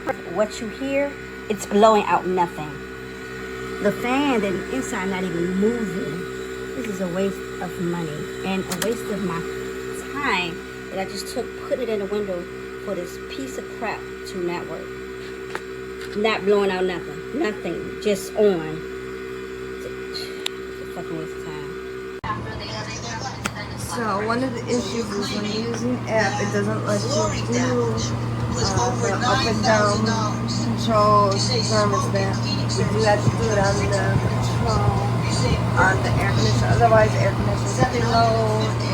What you hear, it's blowing out nothing. The fan, the inside not even moving. This is a waste of money and a waste of my time that I just took, put it in the window for this piece of crap to not work. Not blowing out nothing. Nothing. Just on. It's a fucking waste of time. So one of the issues is when you're using the app, it doesn't let you do the up and down control thermostat. You have to do it on the control on the air conditioner. Otherwise, the air conditioner is too low